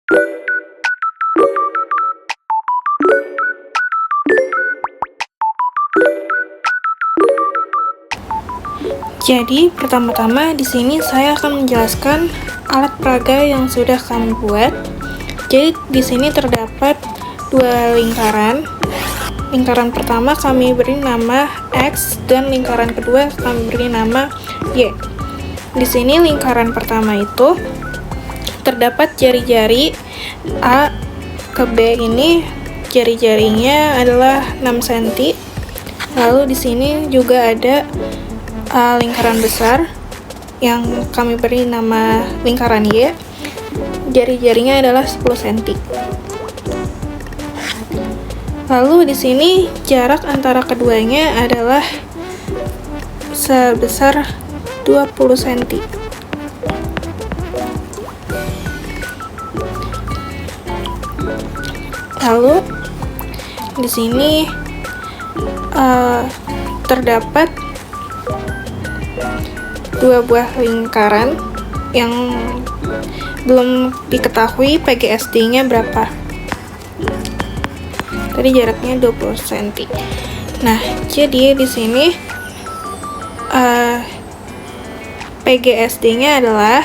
Jadi, pertama-tama di sini saya akan menjelaskan alat peraga yang sudah kami buat. Jadi, di sini terdapat dua lingkaran. Lingkaran pertama kami beri nama X dan lingkaran kedua kami beri nama Y. Di sini lingkaran pertama itu terdapat jari-jari A ke B ini, jari-jarinya adalah 6 cm. Lalu di sini juga ada lingkaran besar yang kami beri nama lingkaran Y. Jari-jarinya adalah 10 cm. Lalu di sini jarak antara keduanya adalah sebesar 20 cm. Lalu di sini terdapat dua buah lingkaran yang belum diketahui PGSD-nya berapa. Tadi jaraknya 20 cm. Nah, jadi di sini PGSD-nya adalah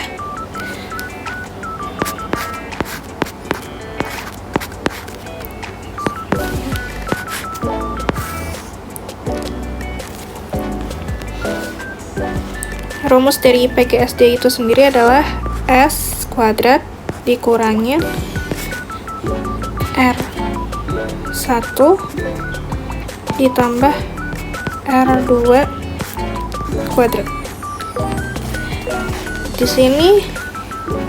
rumus dari PGSD itu sendiri adalah S kuadrat dikurangin R1 ditambah R2 kuadrat. Di sini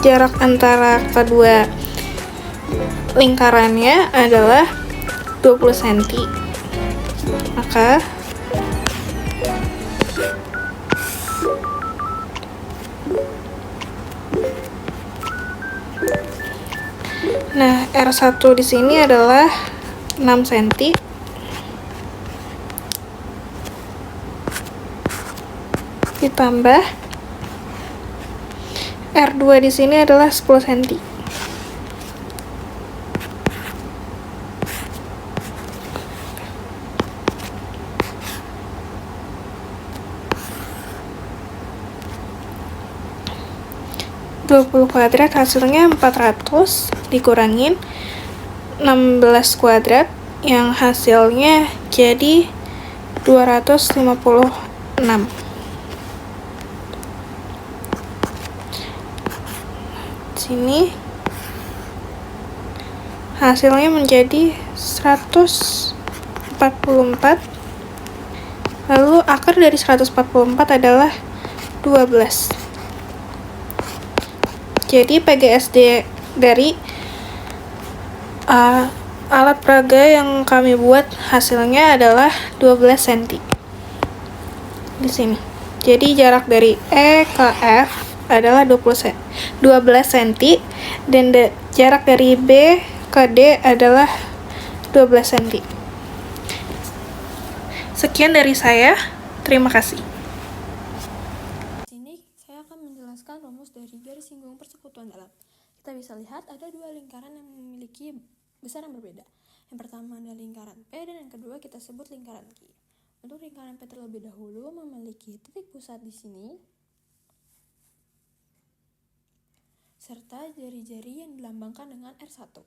jarak antara kedua lingkarannya adalah 20 cm. Maka R1 di sini adalah 6 cm. Ditambah R2 di sini adalah 10 cm. Kuadrat hasilnya 400 dikurangin 16 kuadrat yang hasilnya jadi 256. Sini hasilnya menjadi 144. Lalu akar dari 144 adalah 12. Jadi PGSD dari alat peraga yang kami buat hasilnya adalah 12 cm. Di sini. Jadi jarak dari E ke F adalah 12 cm dan jarak dari B ke D adalah 12 cm. Sekian dari saya. Terima kasih. Menjelaskan rumus dari garis singgung persekutuan dalam. Kita bisa lihat ada dua lingkaran yang memiliki besar yang berbeda. Yang pertama adalah lingkaran P dan yang kedua kita sebut lingkaran Q. Untuk lingkaran P terlebih dahulu memiliki titik pusat di sini serta jari-jari yang dilambangkan dengan R1.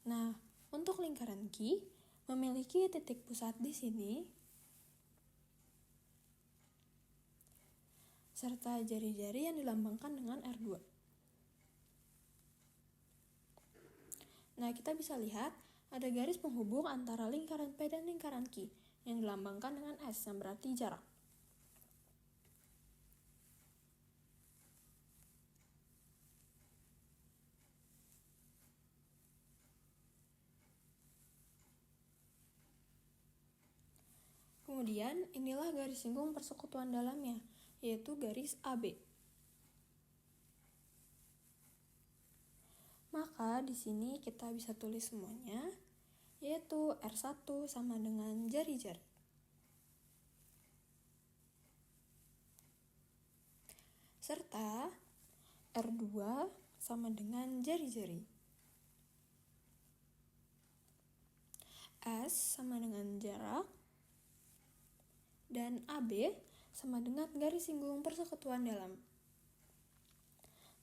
Nah, untuk lingkaran Q memiliki titik pusat di sini serta jari-jari yang dilambangkan dengan R2. Nah, kita bisa lihat ada garis penghubung antara lingkaran P dan lingkaran Q yang dilambangkan dengan S yang berarti jarak. Kemudian, inilah garis singgung persekutuan dalamnya, yaitu garis AB. Maka di sini kita bisa tulis semuanya, yaitu R1 sama dengan jari-jari. Serta R2 sama dengan jari-jari. S sama dengan jarak. Dan AB sama dengan garis singgung persekutuan dalam.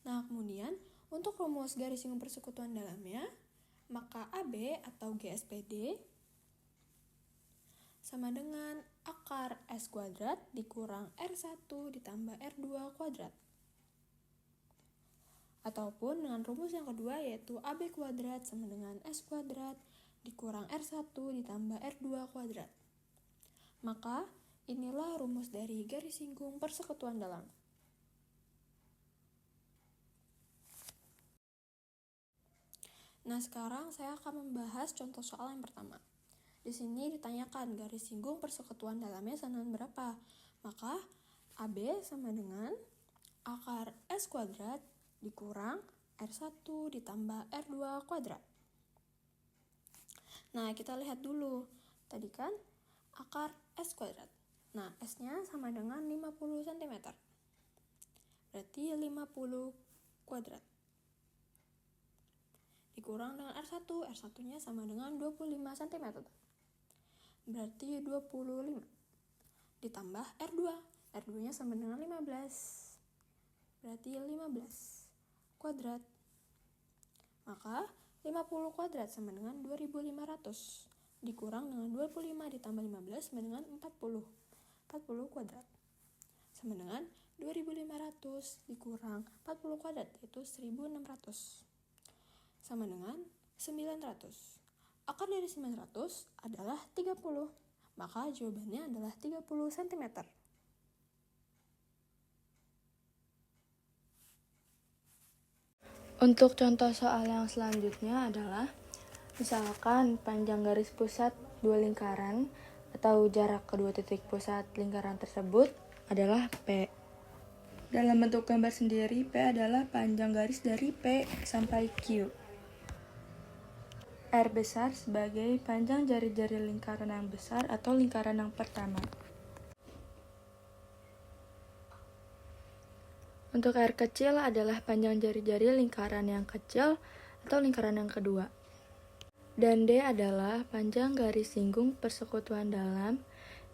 Nah, kemudian untuk rumus garis singgung persekutuan dalamnya, maka AB atau GSPD sama dengan akar S kuadrat dikurang R1 ditambah R2 kuadrat. Ataupun dengan rumus yang kedua yaitu AB kuadrat sama dengan S kuadrat dikurang R1 ditambah R2 kuadrat. Maka inilah rumus dari garis singgung persekutuan dalam. Nah, sekarang saya akan membahas contoh soal yang pertama. Di sini ditanyakan garis singgung persekutuan dalamnya sama dengan berapa. Maka AB sama dengan akar S kuadrat dikurang R1 ditambah R2 kuadrat. Nah, kita lihat dulu. Tadi kan akar S kuadrat. Nah, S-nya sama dengan 50 cm. Berarti 50 kuadrat. Dikurang dengan R1. R1-nya sama dengan 25 cm. Berarti 25. Ditambah R2. R2-nya sama dengan 15. Berarti 15 kuadrat. Maka 50 kuadrat sama dengan 2500. Dikurang dengan 25 ditambah 15 sama dengan 40. 40 kuadrat. Sama dengan 2500 dikurang 40 kuadrat yaitu 1600. Sama dengan 900. Akar dari 900 adalah 30. Maka jawabannya adalah 30 cm. Untuk contoh soal yang selanjutnya adalah misalkan panjang garis pusat dua lingkaran atau jarak kedua titik pusat lingkaran tersebut adalah P. Dalam bentuk gambar sendiri, P adalah panjang garis dari P sampai Q. R besar sebagai panjang jari-jari lingkaran yang besar atau lingkaran yang pertama. Untuk R kecil adalah panjang jari-jari lingkaran yang kecil atau lingkaran yang kedua. Dan D adalah panjang garis singgung persekutuan dalam,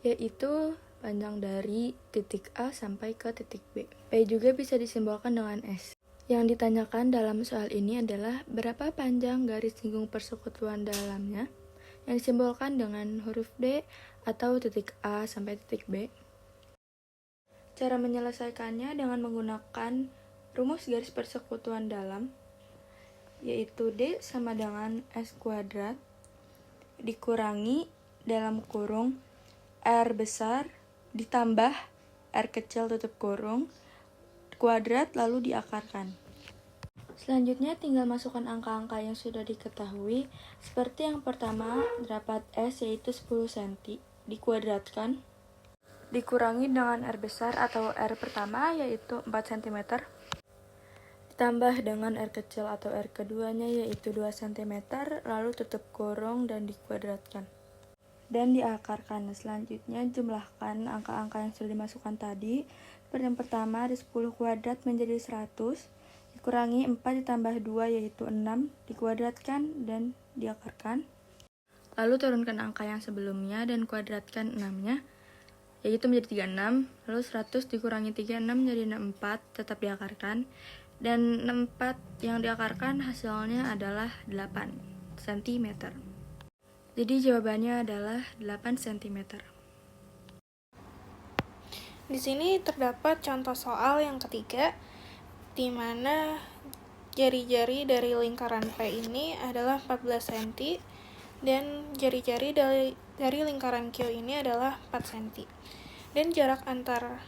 yaitu panjang dari titik A sampai ke titik B. P juga bisa disimbolkan dengan S. Yang ditanyakan dalam soal ini adalah berapa panjang garis singgung persekutuan dalamnya, yang disimbolkan dengan huruf D atau titik A sampai titik B. Cara menyelesaikannya dengan menggunakan rumus garis persekutuan dalam, yaitu D sama dengan S kuadrat dikurangi dalam kurung R besar ditambah R kecil tutup kurung kuadrat lalu diakarkan. Selanjutnya tinggal masukkan angka-angka yang sudah diketahui. Seperti yang pertama, terdapat S yaitu 10 cm dikuadratkan dikurangi dengan R besar atau R pertama yaitu 4 cm ditambah dengan R kecil atau R keduanya yaitu 2 cm lalu tutup kurung dan dikuadratkan dan diakarkan. Selanjutnya jumlahkan angka-angka yang sudah dimasukkan tadi. Seperti yang pertama, dari 10 kuadrat menjadi 100 dikurangi 4 ditambah 2 yaitu 6 dikuadratkan dan diakarkan. Lalu turunkan angka yang sebelumnya dan kuadratkan 6-nya yaitu menjadi 36. Lalu 100 dikurangi 36 menjadi 64 tetap diakarkan. Dan 64 yang diakarkan hasilnya adalah 8 cm. Jadi jawabannya adalah 8 cm. Di sini terdapat contoh soal yang ketiga, di mana jari-jari dari lingkaran P ini adalah 14 cm dan jari-jari dari lingkaran Q ini adalah 4 cm. Dan jarak antar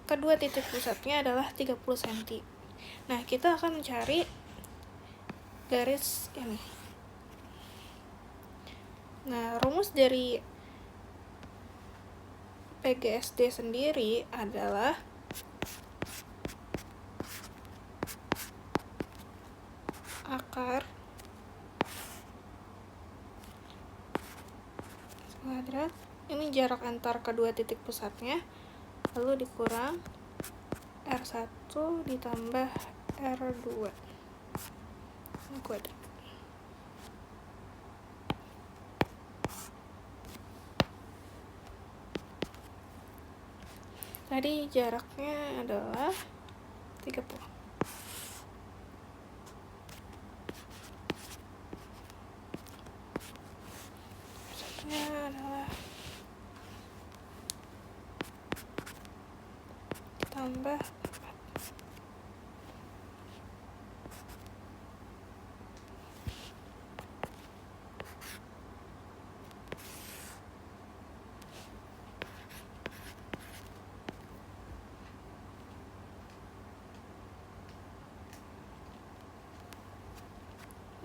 kedua titik pusatnya adalah 30 cm. Nah, kita akan mencari garis ini. Nah, rumus dari PGSD sendiri adalah akar kuadrat, ini jarak antar kedua titik pusatnya, lalu dikurang R1 ditambah R2 kuadrat. Tadi jaraknya adalah 30. Satunya adalah tambah 4.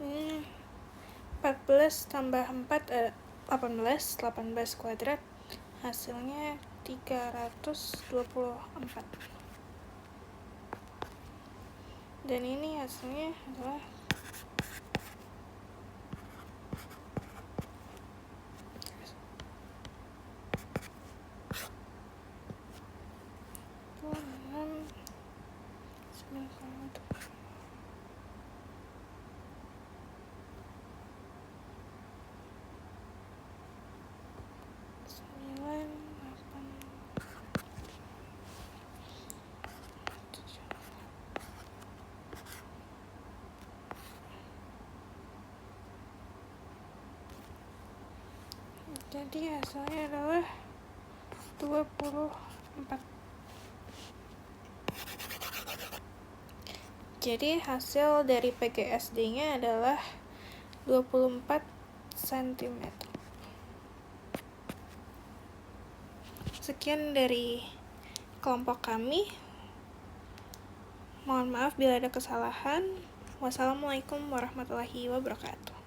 Ini 14 tambah 4 18 kuadrat, hasilnya 324. Dan ini hasilnya adalah jadi hasilnya adalah 24. Jadi hasil dari PGSD-nya adalah 24 cm. Sekian dari kelompok kami. Mohon maaf bila ada kesalahan. Wassalamualaikum warahmatullahi wabarakatuh.